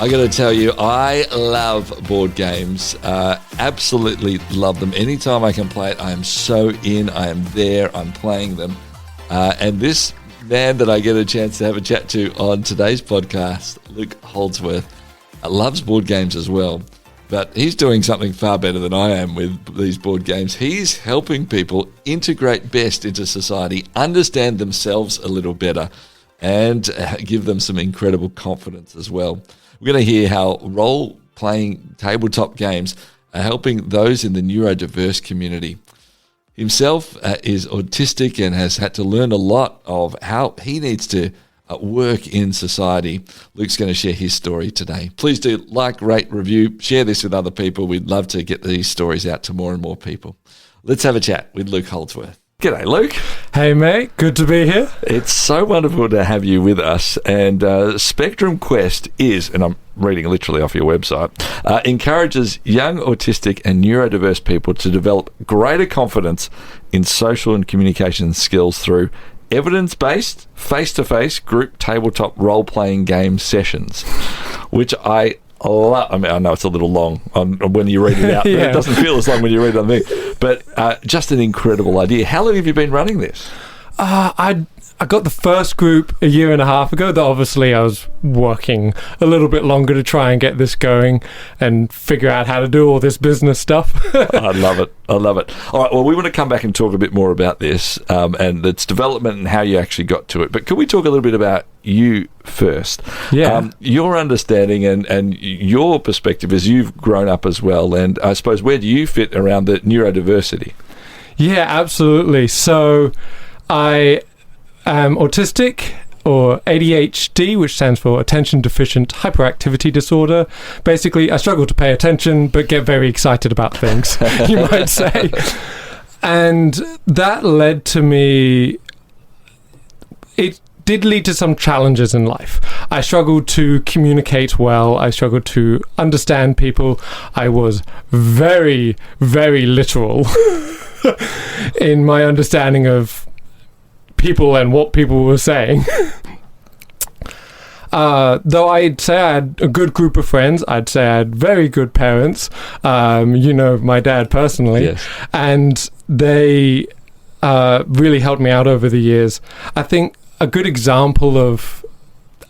I got to tell you, I love board games. Absolutely love them. Anytime I can play it, I am so in. I am there. I'm playing them. And this man that I get a chance to have a chat to on today's podcast, Luke Holdsworth, loves board games as well. But he's doing something far better than I am with these board games. He's helping people integrate best into society, understand themselves a little better, and give them some incredible confidence as well. We're going to hear how role-playing tabletop games are helping those in the neurodiverse community. Himself is autistic and has had to learn a lot of how he needs to work in society. Luke's going to share his story today. Please do like, rate, review, share this with other people. We'd love to get these stories out to more and more people. Let's have a chat with Luke Holdsworth. G'day, Luke. Hey, mate. Good to be here. It's so wonderful to have you with us. And Spectrum Quest is, and I'm reading literally off your website, encourages young autistic and neurodiverse people to develop greater confidence in social and communication skills through evidence-based, face-to-face group tabletop role-playing game sessions, which I love. I mean, I know it's a little long when you read it out, but it doesn't feel as long when you read it on me. But just an incredible idea. How long have you been running this? I got the first group a year and a half ago. That obviously I was working a little bit longer to try and get this going and figure out how to do all this business stuff. I love it. I love it. All right, well, we want to come back and talk a bit more about this and its development and how you actually got to it. But can we talk a little bit about you first? Yeah. Your understanding and your perspective as you've grown up as well. And I suppose, where do you fit around the neurodiversity? Yeah, absolutely. So I am autistic, or ADHD, which stands for Attention Deficient Hyperactivity Disorder. Basically, I struggle to pay attention, but get very excited about things, you might say. And that led to me... It did lead to some challenges in life. I struggled to communicate well. I struggled to understand people. I was very, very literal in my understanding of people and what people were saying. Though I'd say I had a good group of friends, I'd say I had very good parents, my dad personally, yes. And they really helped me out over the years. I think a good example of,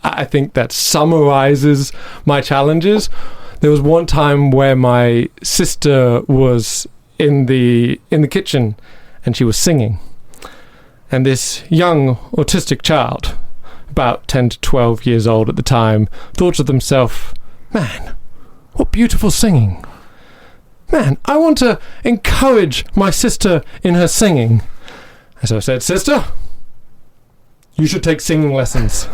I think that summarizes my challenges, there was one time where my sister was in the kitchen and she was singing. And this young autistic child, about 10 to 12 years old at the time, thought to themselves, man, what beautiful singing. Man, I want to encourage my sister in her singing. And so I said, sister, you should take singing lessons.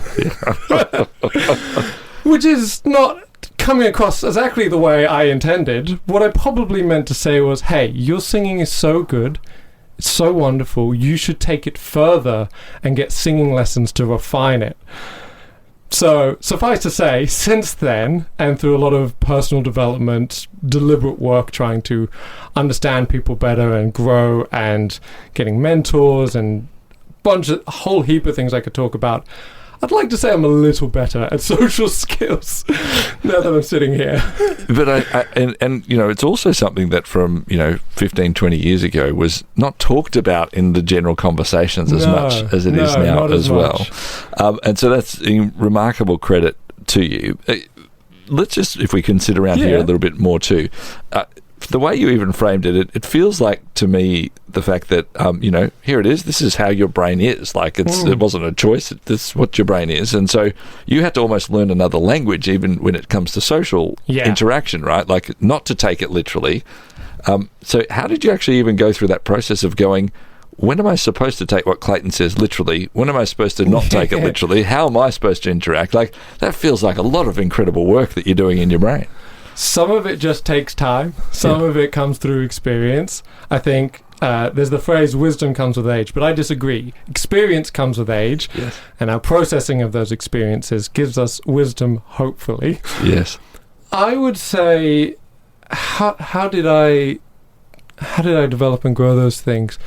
Which is not coming across exactly the way I intended. What I probably meant to say was, hey, your singing is so good, it's so wonderful, you should take it further and get singing lessons to refine it. So, suffice to say, since then, and through a lot of personal development, deliberate work trying to understand people better and grow and getting mentors and a whole heap of things I could talk about, I'd like to say I'm a little better at social skills now that I'm sitting here. But it's also something that from 15, 20 years ago was not talked about in the general conversations as much as it is now as well. And so that's a remarkable credit to you. Let's just, if we can sit around here a little bit more too. The way you even framed it, it feels like to me the fact that, here it is, this is how your brain is. Like it wasn't a choice, this is what your brain is. And so you had to almost learn another language even when it comes to social interaction, right? Like not to take it literally. So how did you actually even go through that process of going, when am I supposed to take what Clayton says literally? When am I supposed to not take it literally? How am I supposed to interact? Like that feels like a lot of incredible work that you're doing in your brain. Some of it just takes time. Some of it comes through experience. I think there's the phrase, wisdom comes with age, but I disagree. Experience comes with age, and our processing of those experiences gives us wisdom, hopefully. Yes. I would say, how did I develop and grow those things?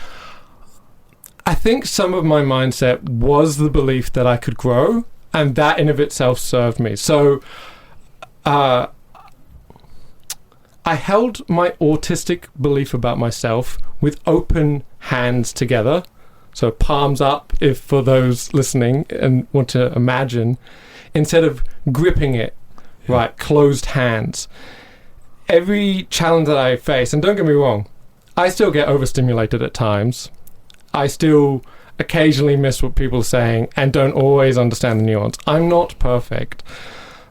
I think some of my mindset was the belief that I could grow, and that in of itself served me. So I held my autistic belief about myself with open hands together. So palms up, if for those listening and want to imagine, instead of gripping it, right, closed hands. Every challenge that I face, and don't get me wrong, I still get overstimulated at times. I still occasionally miss what people are saying and don't always understand the nuance. I'm not perfect.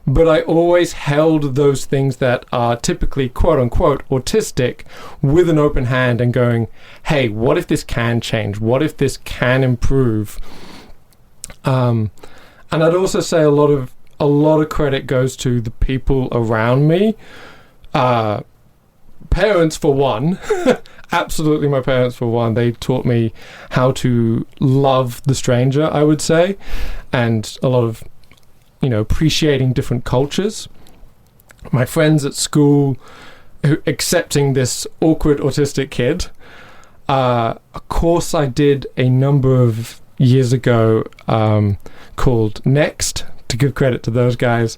But I always held those things that are typically quote-unquote autistic with an open hand and going, hey, what if this can change? What if this can improve? And I'd also say a lot of credit goes to the people around me. Parents, for one. Absolutely my parents, for one. They taught me how to love the stranger, I would say, and a lot of appreciating different cultures. My friends at school accepting this awkward autistic kid. A course I did a number of years ago called Next, to give credit to those guys.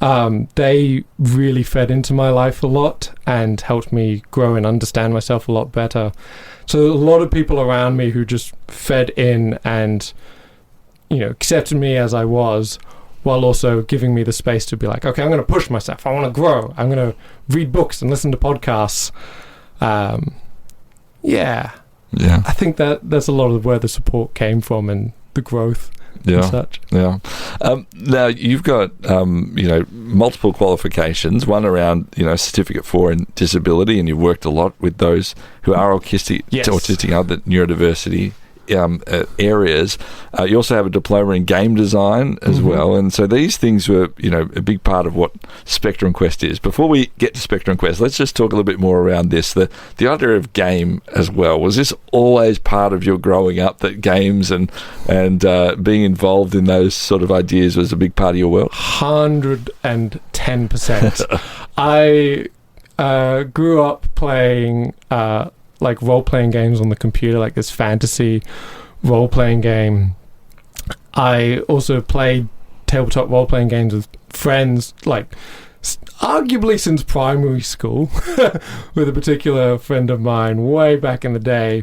They really fed into my life a lot and helped me grow and understand myself a lot better. So a lot of people around me who just fed in and accepted me as I was, while also giving me the space to be like, okay, I'm going to push myself. I want to grow. I'm going to read books and listen to podcasts. Yeah. I think that's a lot of where the support came from and the growth and such. Yeah. Now, you've got, multiple qualifications, one around, Certificate 4 in disability, and you've worked a lot with those who are autistic, other neurodiversity areas. You also have a diploma in game design as well, and so these things were a big part of what Spectrum Quest is. Before we get to Spectrum Quest, let's just talk a little bit more around this, the idea of game as well. Was this always part of your growing up, that games and being involved in those sort of ideas was a big part of your world? 110%. I grew up playing like role-playing games on the computer, like this fantasy role-playing game. I also played tabletop role-playing games with friends, like arguably since primary school, with a particular friend of mine way back in the day.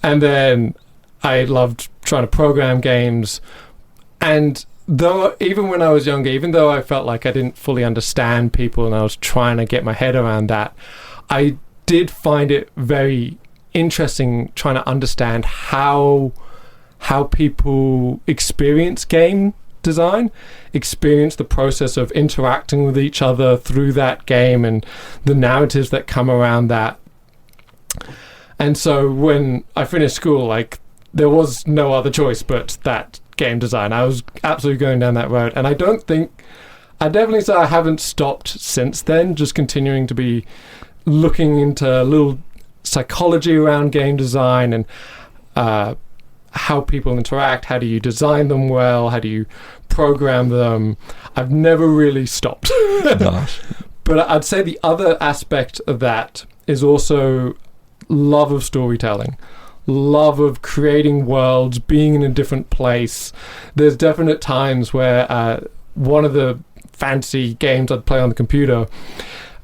And then I loved trying to program games. And even when I was younger, even though I felt like I didn't fully understand people and I was trying to get my head around that, I did find it very interesting trying to understand how people experience game design, experience the process of interacting with each other through that game and the narratives that come around that. And so when I finished school, like, there was no other choice but that game design. I was absolutely going down that road, and I definitely say I haven't stopped since then, just continuing to be looking into a little psychology around game design and how people interact, how do you design them well, how do you program them. I've never really stopped. Nice. But I'd say the other aspect of that is also love of storytelling, love of creating worlds, being in a different place. There's definite times where one of the fantasy games I'd play on the computer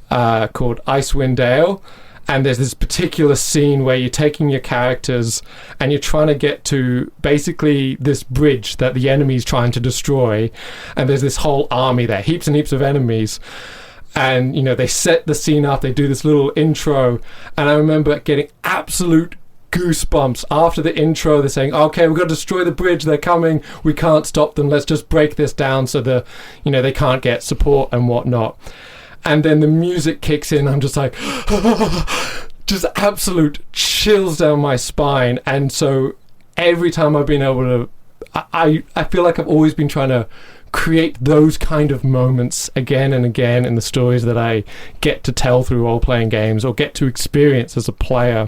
called Icewind Dale, and there's this particular scene where you're taking your characters and you're trying to get to basically this bridge that the enemy's trying to destroy, and there's this whole army there, heaps and heaps of enemies, and they set the scene up, they do this little intro, and I remember getting absolute goosebumps after the intro. They're saying, okay, we've got to destroy the bridge, they're coming, we can't stop them, let's just break this down so they can't get support and whatnot. And then the music kicks in. I'm just like, just absolute chills down my spine. And so every time I've been able to, I feel like I've always been trying to create those kind of moments again and again in the stories that I get to tell through role-playing games or get to experience as a player.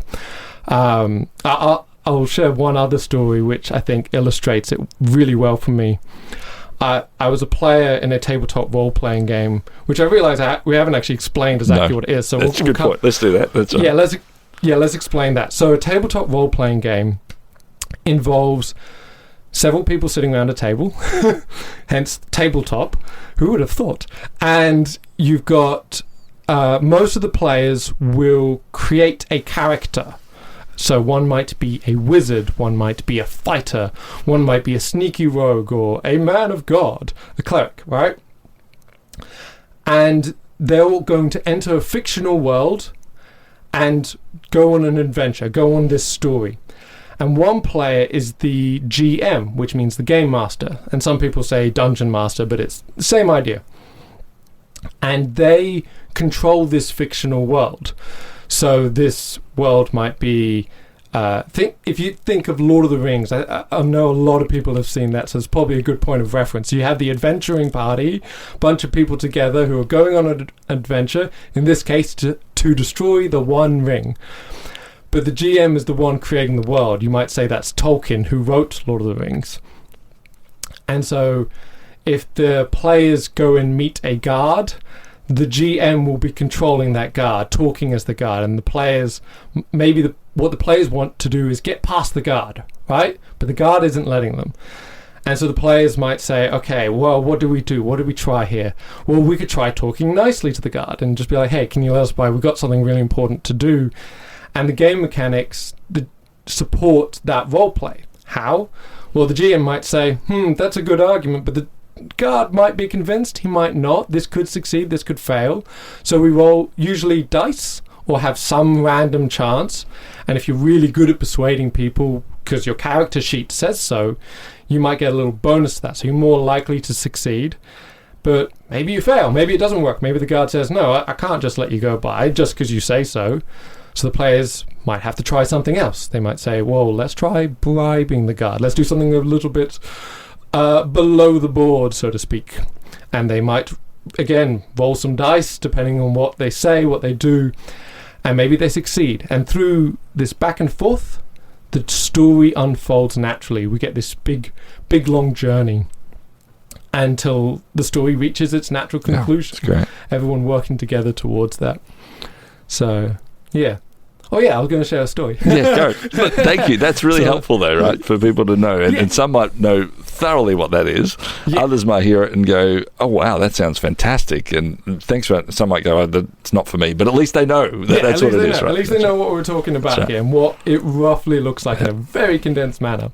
I'll share one other story which I think illustrates it really well for me. I was a player in a tabletop role-playing game, which I realise we haven't actually explained exactly what it is. So that's a good point. Let's do that. That's let's explain that. So a tabletop role-playing game involves several people sitting around a table, hence tabletop. Who would have thought? And you've got most of the players will create a character. So one might be a wizard, one might be a fighter, one might be a sneaky rogue or a man of God, a cleric, right? And they're all going to enter a fictional world and go on an adventure, go on this story. And one player is the GM, which means the game master. And some people say dungeon master, but it's the same idea. And they control this fictional world. So this world might be, if you think of Lord of the Rings, I know a lot of people have seen that, so it's probably a good point of reference. You have the adventuring party, bunch of people together who are going on an adventure, in this case to destroy the One Ring. But the GM is the one creating the world. You might say that's Tolkien, who wrote Lord of the Rings. And so if the players go and meet a guard, the GM will be controlling that guard, talking as the guard, and the players, what the players want to do is get past the guard, right? But the guard isn't letting them. And so the players might say, okay, well, what do we do? What do we try here? Well, we could try talking nicely to the guard and just be like, hey, can you let us by? We've got something really important to do. And the game mechanics support that role play. How? Well, the GM might say, that's a good argument, but the guard might be convinced, he might not. This could succeed, this could fail. So we roll usually dice or have some random chance. And if you're really good at persuading people, because your character sheet says so, you might get a little bonus to that. So you're more likely to succeed. But maybe you fail. Maybe it doesn't work. Maybe the guard says, no, I can't just let you go by just because you say so. So the players might have to try something else. They might say, well, let's try bribing the guard. Let's do something a little bit below the board, so to speak. And they might, again, roll some dice, depending on what they say, what they do, and maybe they succeed. And through this back and forth, the story unfolds naturally. We get this big, long journey until the story reaches its natural conclusion. That's great. Everyone working together towards that. So... yeah. Oh, yeah, I was going to share a story. Yeah, go. Look, thank you. That's really helpful, though, right, for people to know. And some might know thoroughly what that is. Yeah. Others might hear it and go, oh, wow, that sounds fantastic. And thanks for that. Some might go, oh, that's not for me. But at least they know that's what it is, right? At least they know what we're talking about here and what it roughly looks like in a very condensed manner.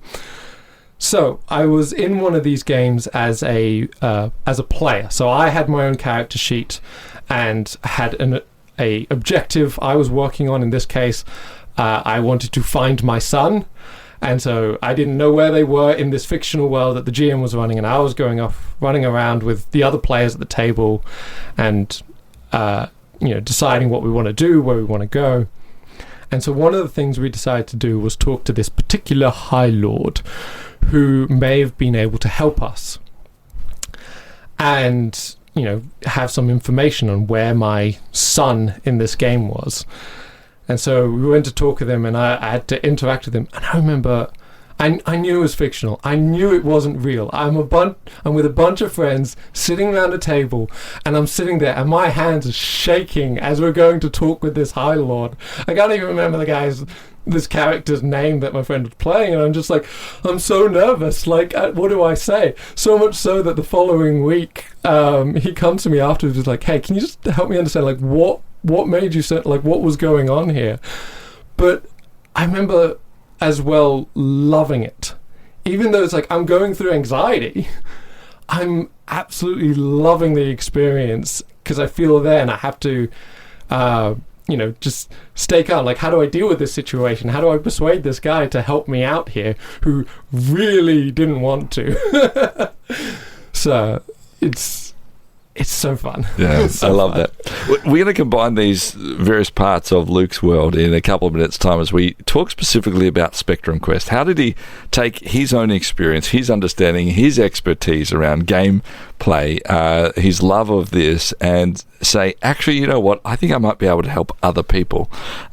So I was in one of these games as a player. So I had my own character sheet and had an objective I was working on. In this case, I wanted to find my son, and so I didn't know where they were in this fictional world that the GM was running, and I was running around with the other players at the table and deciding what we want to do, where we want to go. And so one of the things we decided to do was talk to this particular High Lord who may have been able to help us and have some information on where my son in this game was. And so we went to talk with him, and I had to interact with him. And I remember, I knew it was fictional. I knew it wasn't real. I'm with a bunch of friends sitting around a table, and I'm sitting there, and my hands are shaking as we're going to talk with this High Lord. I can't even remember this character's name that my friend was playing, and I'm just like, I'm so nervous. Like, what do I say? So much so that the following week, he comes to me afterwards, was like, hey, can you just help me understand, like, what made you say, like, what was going on here? But I remember as well loving it. Even though it's like I'm going through anxiety, I'm absolutely loving the experience because I feel there and I have to just stay calm. Like, how do I deal with this situation? How do I persuade this guy to help me out here who really didn't want to? So it's so fun. Yeah, so I love fun. that. We're going to combine these various parts of Luke's world in a couple of minutes' time as we talk specifically about Spectrum Quest. How did he take his own experience, his understanding, his expertise around game play, his love of this, and say, actually, you know what, I think I might be able to help other people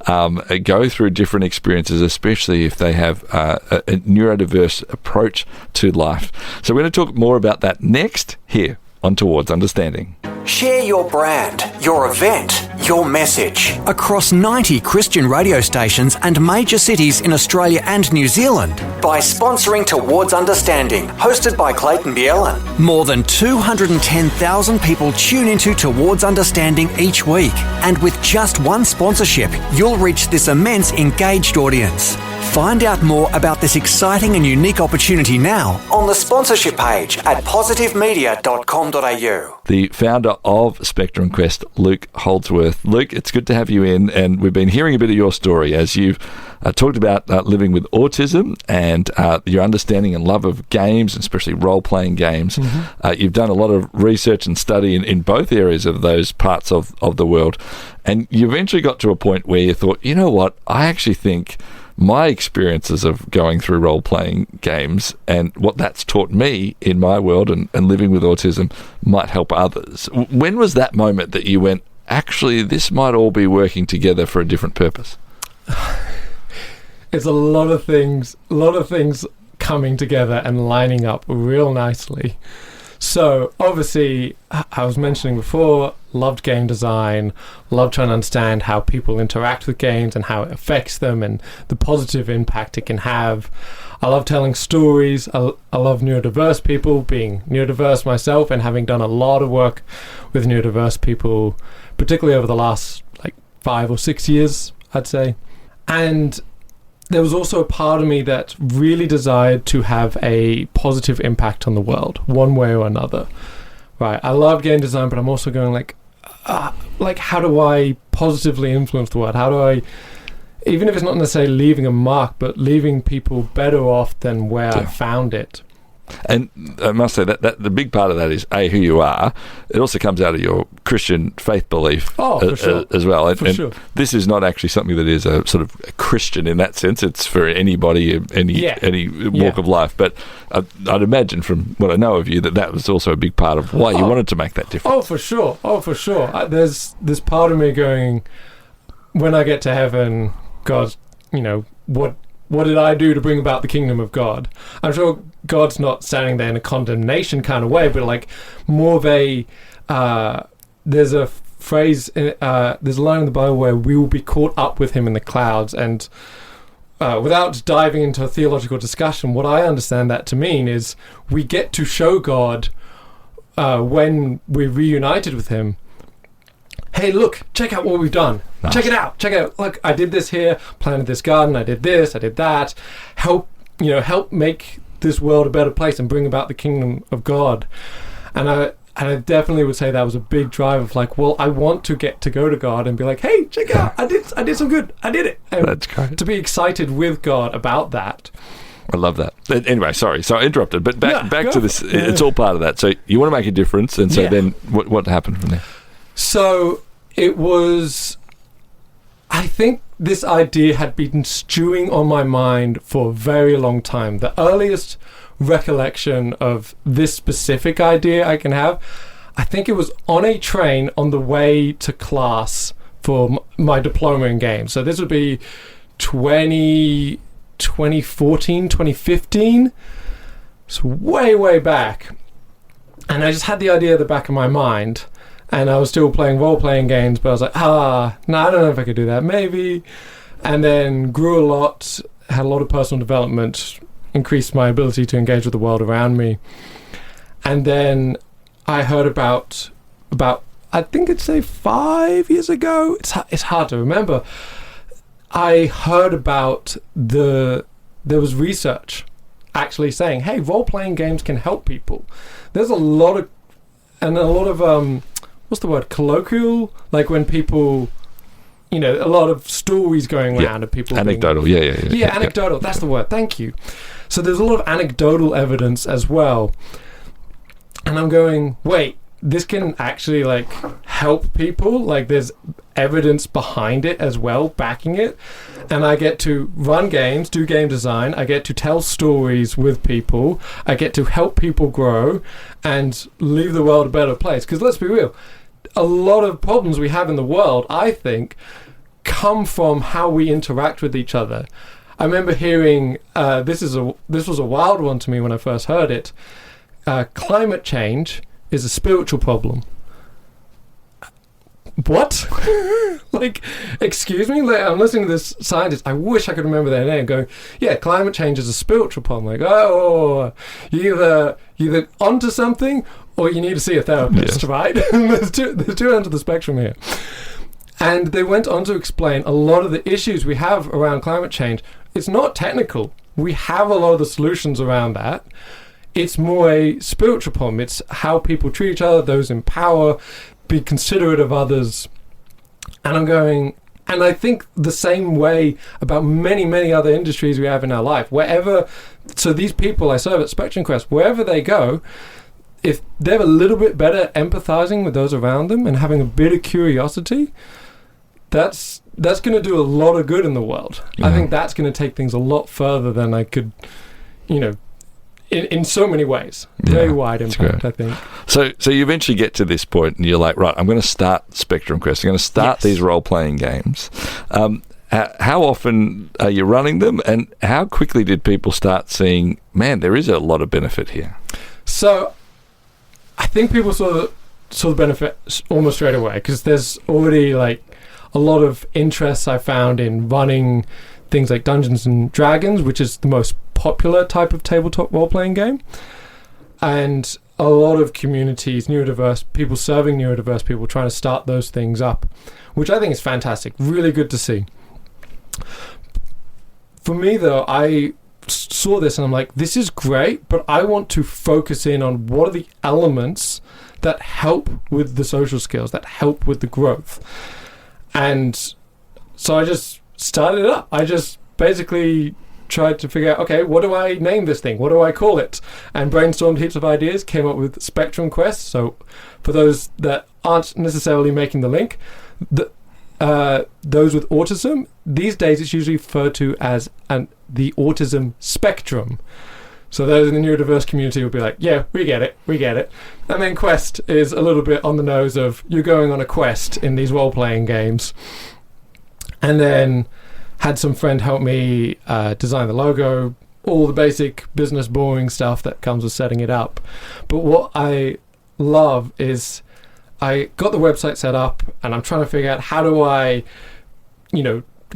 go through different experiences, especially if they have a neurodiverse approach to life. So we're going to talk more about that next here on Towards Understanding. Share your brand, your event, your message across 90 Christian radio stations and major cities in Australia and New Zealand by sponsoring Towards Understanding, hosted by Clayton Bielen. More than 210,000 people tune into Towards Understanding each week, and with just one sponsorship, you'll reach this immense engaged audience. Find out more about this exciting and unique opportunity now on the sponsorship page at positivemedia.com.au. The founder of Spectrum Quest, Luke Holdsworth. Luke, it's good to have you in, and we've been hearing a bit of your story as you've talked about living with autism and your understanding and love of games, especially role-playing games. Mm-hmm. You've done a lot of research and study in both areas of those parts of the world, and you eventually got to a point where you thought, you know what, I actually think my experiences of going through role-playing games and what that's taught me in my world and living with autism might help others. When was that moment that you went, actually, this might all be working together for a different purpose? It's a lot of things coming together and lining up real nicely. So, obviously, I was mentioning before, loved game design, loved trying to understand how people interact with games and how it affects them and the positive impact it can have. I love telling stories. I love neurodiverse people, being neurodiverse myself and having done a lot of work with neurodiverse people, particularly over the last 5 or 6 years, I'd say. And there was also a part of me that really desired to have a positive impact on the world, one way or another. Right, I love game design, but I'm also going how do I positively influence the world? How do I, even if it's not necessarily leaving a mark, but leaving people better off than where I found it? And I must say that the big part of that is who you are. It also comes out of your Christian faith belief as well. And sure. This is not actually something that is a sort of a Christian in that sense. It's for anybody, any walk of life. But I'd imagine from what I know of you that was also a big part of why you wanted to make that difference. Oh, for sure. There's this part of me going, when I get to heaven, God, what did I do to bring about the kingdom of God? I'm sure God's not standing there in a condemnation kind of way, but more of a, there's a phrase, there's a line in the Bible where we will be caught up with him in the clouds. And without diving into a theological discussion, what I understand that to mean is we get to show God when we're reunited with him, hey, look, check out what we've done. Nice. Check it out. Look, I did this here, planted this garden, I did this, I did that. Help make this world a better place and bring about the kingdom of God. And I definitely would say that was a big drive of I want to get to go to God and be like, hey, check it out. I did some good. I did it. And that's great. To be excited with God about that. I love that. Anyway, sorry, so I interrupted, but back to this. It's all part of that. So you want to make a difference, and so then what happened from there? So it was, I think this idea had been stewing on my mind for a very long time. The earliest recollection of this specific idea I can have, I think it was on a train on the way to class for my diploma in games. So this would be 2014, 2015. So way back. And I just had the idea at the back of my mind. And I was still playing role-playing games, but I was like, I don't know if I could do that, maybe. And then grew a lot, had a lot of personal development, increased my ability to engage with the world around me. And then I heard about I think it's 5 years ago, it's hard to remember, I heard about there was research actually saying, hey, role-playing games can help people. There's a lot of what's the word, colloquial, when people, a lot of stories going around of people anecdotal. Anecdotal, that's the word, thank you. So there's a lot of anecdotal evidence as well, and I'm going, wait, this can actually help people, there's evidence behind it as well, backing it. And I get to run games, do game design, I get to tell stories with people, I get to help people grow and leave the world a better place. Because let's be real, a lot of problems we have in the world, I think, come from how we interact with each other. I remember hearing, this was a wild one to me when I first heard it, climate change is a spiritual problem. what? Like, excuse me? Like, I'm listening to this scientist. I wish I could remember their name. Going, yeah, climate change is a spiritual problem. Like, oh, you either onto something or you need to see a therapist, right? there's two ends of the spectrum here. And they went on to explain a lot of the issues we have around climate change. It's not technical. We have a lot of the solutions around that. It's more a spiritual problem. It's how people treat each other, those in power, be considerate of others. And I'm going, and I think the same way about many, many other industries we have in our life. So these people I serve at Spectrum Quest, wherever they go, if they're a little bit better empathizing with those around them and having a bit of curiosity, that's going to do a lot of good in the world. I think that's going to take things a lot further than I could, in so many ways. Very wide impact, I think. So you eventually get to this point and you're like, right, I'm going to start Spectrum Quest. I'm going to start these role-playing games. How often are you running them, and how quickly did people start seeing, man, there is a lot of benefit here? So I think people saw the benefit almost straight away, because there's already like a lot of interest I found in running things like Dungeons and Dragons, which is the most popular type of tabletop role-playing game, and a lot of communities, neurodiverse people serving neurodiverse people, trying to start those things up, which I think is fantastic. Really good to see. For me, though, I saw this and I'm like, this is great, but I want to focus in on what are the elements that help with the social skills, that help with the growth. And so I just started it up. I just basically tried to figure out, okay, what do I name this thing? What do I call it? And brainstormed heaps of ideas, came up with Spectrum Quest. So for those that aren't necessarily making the link, those with autism, these days it's usually referred to as the autism spectrum. So those in the neurodiverse community will be like, yeah, we get it. And then quest is a little bit on the nose of you're going on a quest in these role-playing games. And then had some friend help me design the logo, all the basic business boring stuff that comes with setting it up. But what I love is I got the website set up and I'm trying to figure out how do I,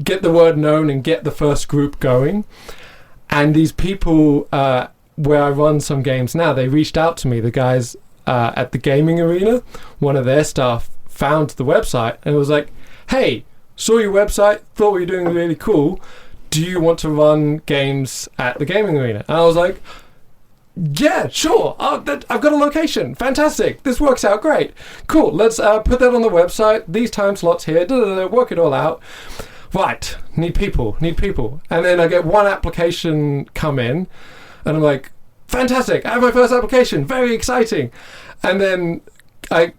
get the word known and get the first group going. And these people, where I run some games now, they reached out to me. The guys at the gaming arena, one of their staff found the website and was like, hey, saw your website, thought what you were doing really cool. Do you want to run games at the gaming arena? And I was like, yeah, sure. I've got a location. Fantastic. This works out great. Cool. Let's put that on the website. These time slots here. Work it all out. Right. Need people. And then I get one application come in and I'm like, fantastic. I have my first application. Very exciting. And then I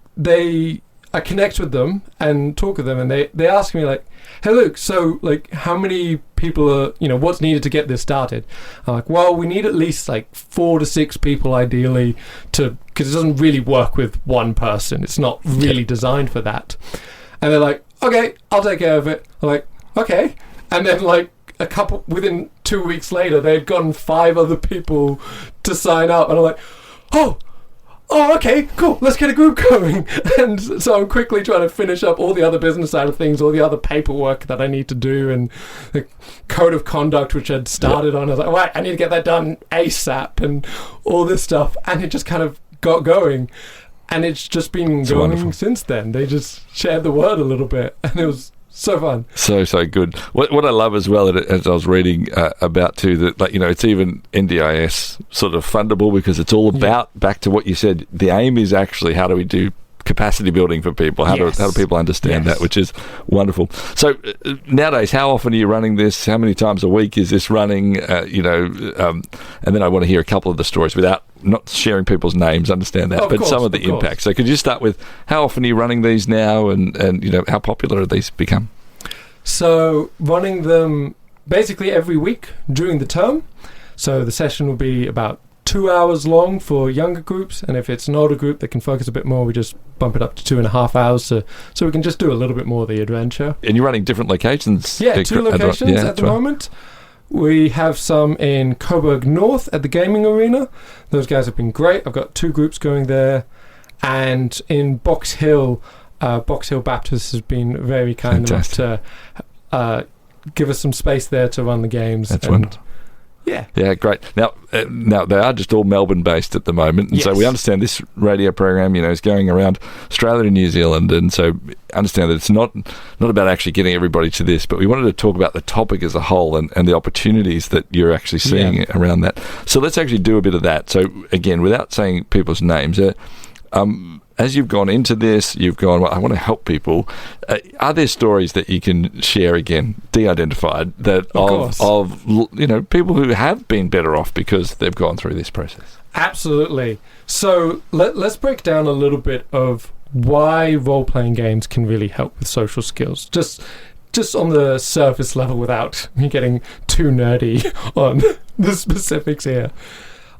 connect with them and talk with them and they ask me like, hey Luke, so like how many people are, what's needed to get this started? I'm like, well, we need at least like 4 to 6 people ideally because it doesn't really work with one person. It's not really designed for that. And they're like, okay, I'll take care of it. I'm like, okay. And then like within 2 weeks later, they'd gotten 5 other people to sign up. And I'm like, oh, okay, cool, let's get a group going. And so I'm quickly trying to finish up all the other business side of things, all the other paperwork that I need to do, and the code of conduct, which I'd started on. I was like, right, I need to get that done ASAP, and all this stuff. And it just kind of got going. And it's just been going since then. They just shared the word a little bit, and it was so fun. So good. What I love as well, as I was reading about too, that it's even NDIS sort of fundable because it's all about, back to what you said, the aim is actually how do we do capacity building for people? How do people understand that, which is wonderful. So nowadays, how often are you running this? How many times a week is this running? And then I want to hear a couple of the stories without not sharing people's names, understand that, but some of the impact. So could you start with how often are you running these now and how popular have these become? So running them basically every week during the term. So the session will be about 2 hours long for younger groups, and if it's an older group that can focus a bit more, we just bump it up to 2.5 hours so we can just do a little bit more of the adventure. And you're running different locations? Yeah, 2 locations at the moment. We have some in Coburg North at the gaming arena. Those guys have been great. I've got 2 groups going there. And in Box Hill, Box Hill Baptist has been very kind enough to give us some space there to run the games. That's wonderful. Yeah, great. Now they are just all Melbourne-based at the moment, and so we understand this radio program, is going around Australia and New Zealand, and so understand that it's not about actually getting everybody to this, but we wanted to talk about the topic as a whole and the opportunities that you're actually seeing around that. So let's actually do a bit of that. So again, without saying people's names, as you've gone into this, you've gone, well, I want to help people. Are there stories that you can share, again, de-identified, that of people who have been better off because they've gone through this process? Absolutely. So let's break down a little bit of why role-playing games can really help with social skills. Just on the surface level, without me getting too nerdy on the specifics here.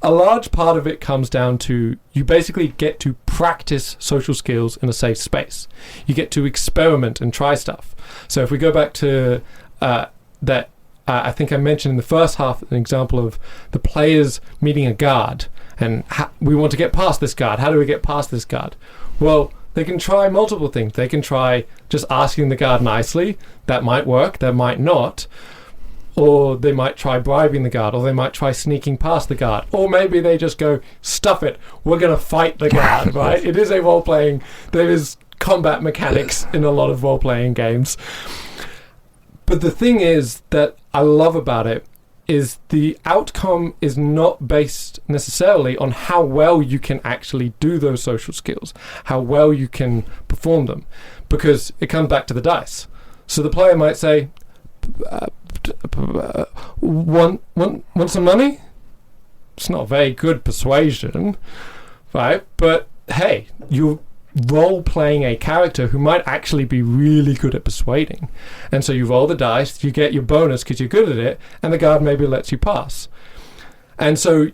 A large part of it comes down to you basically get to practice social skills in a safe space. You get to experiment and try stuff. So if we go back to that, I think I mentioned in the first half an example of the players meeting a guard, and we want to get past this guard. How do we get past this guard? Well, they can try multiple things. They can try just asking the guard nicely. That might work. That might not. Or they might try bribing the guard, or they might try sneaking past the guard, or maybe they just go, stuff it, we're going to fight the guard, right? It is a role-playing, there is combat mechanics in a lot of role-playing games. But the thing is that I love about it is the outcome is not based necessarily on how well you can actually do those social skills, how well you can perform them, because it comes back to the dice. So the player might say, want some money? It's not very good persuasion, right? But hey, you're role-playing a character who might actually be really good at persuading. And so you roll the dice, you get your bonus because you're good at it, and the guard maybe lets you pass. And so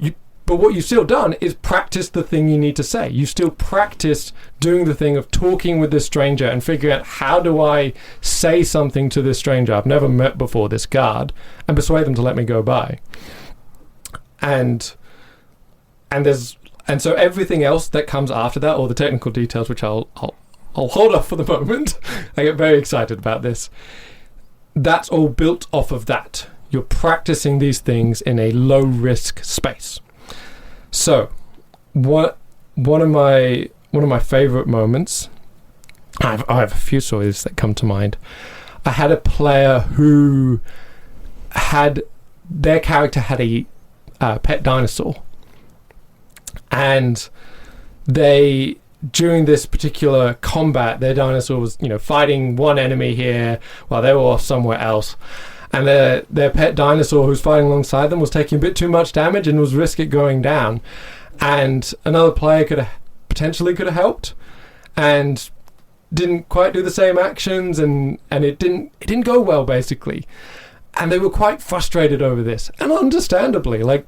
but what you've still done is practice the thing you need to say. You still practiced doing the thing of talking with this stranger and figuring out, how do I say something to this stranger I've never met before, this guard, and persuade them to let me go by. And so everything else that comes after that, all the technical details, which I'll hold off for the moment. I get very excited about this. That's all built off of that. You're practicing these things in a low-risk space. So, one of my favorite moments, I have a few stories that come to mind. I had a player who their character had a pet dinosaur, and during this particular combat, their dinosaur was fighting one enemy here while they were off somewhere else. And their pet dinosaur who's fighting alongside them was taking a bit too much damage and was risking going down. And another player potentially could have helped, and didn't quite do the same actions, and it didn't go well, basically. And they were quite frustrated over this, and understandably, I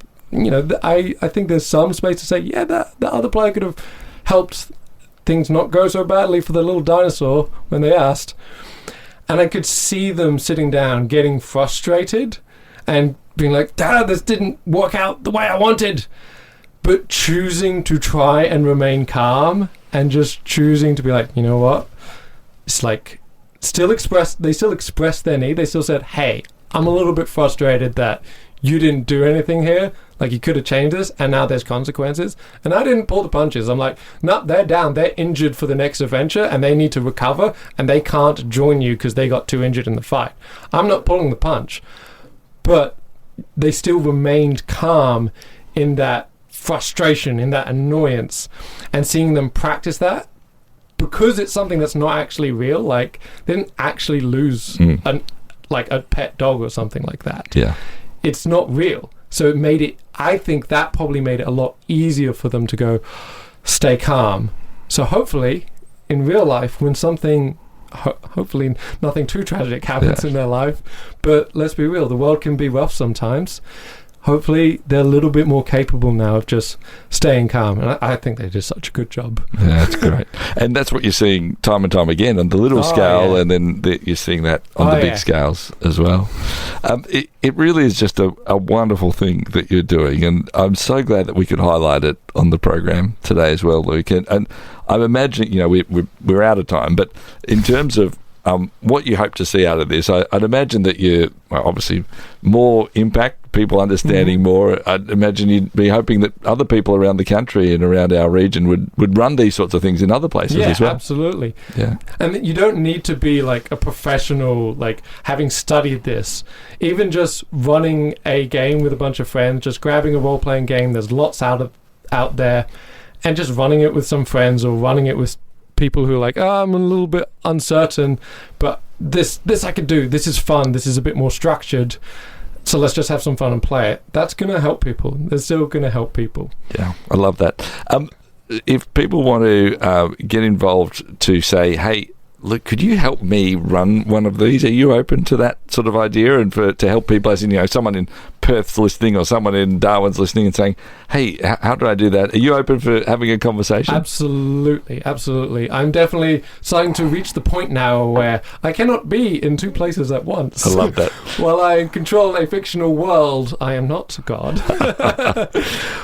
think there's some space to say, yeah, that other player could have helped things not go so badly for the little dinosaur when they asked. And I could see them sitting down, getting frustrated and being like, Dad, this didn't work out the way I wanted. But choosing to try and remain calm and just choosing to be like, you know what? It's like, they still expressed their need. They still said, hey, I'm a little bit frustrated that you didn't do anything here. Like, you could have changed this, and now there's consequences. And I didn't pull the punches. I'm like, no, they're down. They're injured for the next adventure, and they need to recover, and they can't join you because they got too injured in the fight. I'm not pulling the punch. But they still remained calm in that frustration, in that annoyance, and seeing them practice that, because it's something that's not actually real. Like, they didn't actually lose a pet dog or something like that. Yeah. It's not real. So I think that probably made it a lot easier for them to go, stay calm. So hopefully, in real life, when something, hopefully nothing too tragic happens in their life, but let's be real, the world can be rough sometimes. hopefully they're a little bit more capable now of just staying calm. And I think they did such a good job. Yeah, that's great. And that's what you're seeing time and time again on the little scale, and then you're seeing that on the big scales as well. It really is just a wonderful thing that you're doing, and I'm so glad that we could highlight it on the program today as well, Luke. And I'm imagining, we're out of time, but in terms of what you hope to see out of this, I'd imagine that you're obviously more impact, people understanding more. I'd imagine you'd be hoping that other people around the country and around our region would run these sorts of things in other places as well. Absolutely. Yeah. And you don't need to be like a professional, like having studied this. Even just running a game with a bunch of friends, just grabbing a role-playing game, there's lots out there, and just running it with some friends or running it with people who are like, I'm a little bit uncertain, but this I could do. This is fun. This is a bit more structured. So let's just have some fun and play it. That's going to help people. They're still going to help people. Yeah, I love that. If people want to get involved to say, hey, look, could you help me run one of these? Are you open to that sort of idea and to help people, as in, someone in Perth's listening or someone in Darwin's listening and saying, hey, how do I do that? Are you open for having a conversation? Absolutely. I'm definitely starting to reach the point now where I cannot be in two places at once. I love that. While I control a fictional world, I am not God.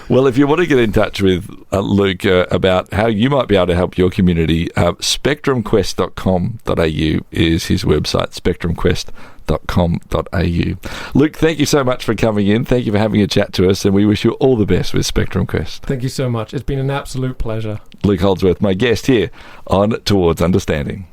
Well, if you want to get in touch with Luke about how you might be able to help your community, spectrumquest.com.au is his website, spectrumquest.com.au. Luke, thank you so much for coming in. Thank you for having a chat to us, and we wish you all the best with Spectrum Quest. Thank you so much. It's been an absolute pleasure. Luke Holdsworth, my guest here on Towards Understanding.